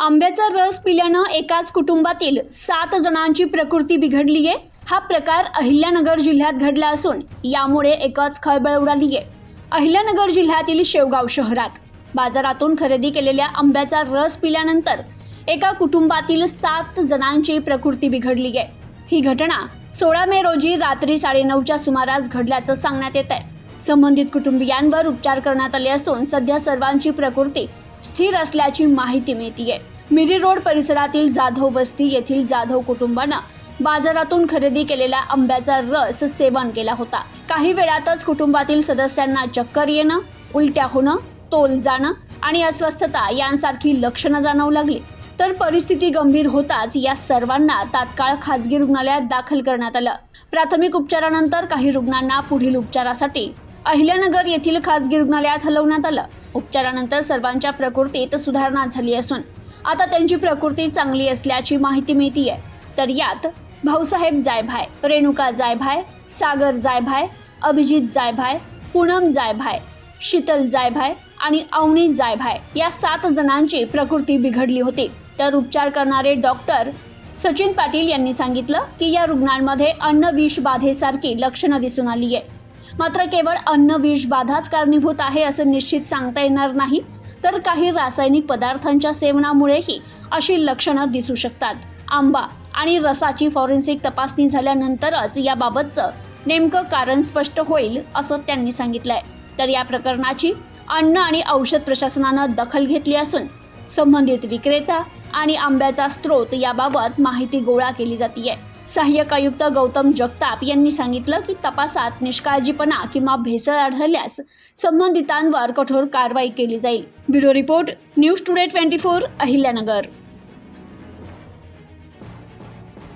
आंब्याचा रस पिल्यानं एकाच कुटुंबातील 7 जणांची प्रकृती बिघडली आहे। हा प्रकार अहिल्यानगर जिल्ह्यात घडला असून यामुळे एकच खळबळ उडाली आहे। अहिल्यानगर जिल्ह्यातील शेवगाव शहरात बाजारातून खरेदी केलेल्या आंब्याचा रस पिल्यानंतर एका कुटुंबातील 7 जणांची प्रकृती बिघडली आहे। ही घटना 16 मे रोजी रात्री 9:30च्या सुमारास घडल्याचं सांगण्यात येत आहे। संबंधित कुटुंबियांवर उपचार करण्यात आले असून सध्या सर्वांची प्रकृती स्थिर असल्याची माहिती मिळते। मिरी रोड परिसरातील जाधव वस्ती येथील जाधव कुटुंबानं बाजारातून खरेदी केलेला आंब्याचा रस सेवन केला होता। काही वेळातच कुटुंबातील सदस्यांना चक्कर येणं, उलट्या होणं, तोल जाणं आणि अस्वस्थता यांसारखी लक्षणं जाणवू लागली। तर परिस्थिती गंभीर होताच या सर्वांना तात्काळ खासगी रुग्णालयात दाखल करण्यात आलं। प्राथमिक उपचारानंतर काही रुग्णांना पुढील उपचारासाठी अहिल्यानगर येथील खासगी रुग्णालयात हलवण्यात आलं। उपचारानंतर सर्वांच्या प्रकृतीत सुधारणा झाली असून आता त्यांची प्रकृती चांगली असल्याची माहिती मिळते। तर यात भाऊसाहेब जायभाय, रेणुका जायभाय, सागर जायभाय, अभिजित जायभाय, पूनम जायभाय, शीतल जायभाय आणि अवनी जायभाय या 7 जणांची प्रकृती बिघडली होती। तर उपचार करणारे डॉक्टर सचिन पाटील यांनी सांगितलं की या रुग्णांमध्ये अन्न विष बाधेसारखी लक्षणं दिसून आली आहे। मात्र केवळ अन्न विष बाधाच कारणीभूत आहे असं निश्चित सांगता येणार नाही, तर काही रासायनिक पदार्थांच्या सेवनामुळेही अशी लक्षणं दिसू शकतात। आंबा आणि रसाची फॉरेन्सिक तपासणी झाल्यानंतरच याबाबतचं नेमकं कारण स्पष्ट होईल असं त्यांनी सांगितलंय। तर या प्रकरणाची अन्न आणि औषध प्रशासनानं दखल घेतली असून संबंधित विक्रेता आणि आंब्याचा स्रोत याबाबत माहिती गोळा केली जाते। सहाय्यक आयुक्त गौतम जगताप यांनी सांगितलं की तपासात निष्काळजीपणा किंवा भेसळ आढळल्यास संबंधितांवर कठोर कारवाई केली जाईल। Bureau report, news today 24, Ahilyanagar.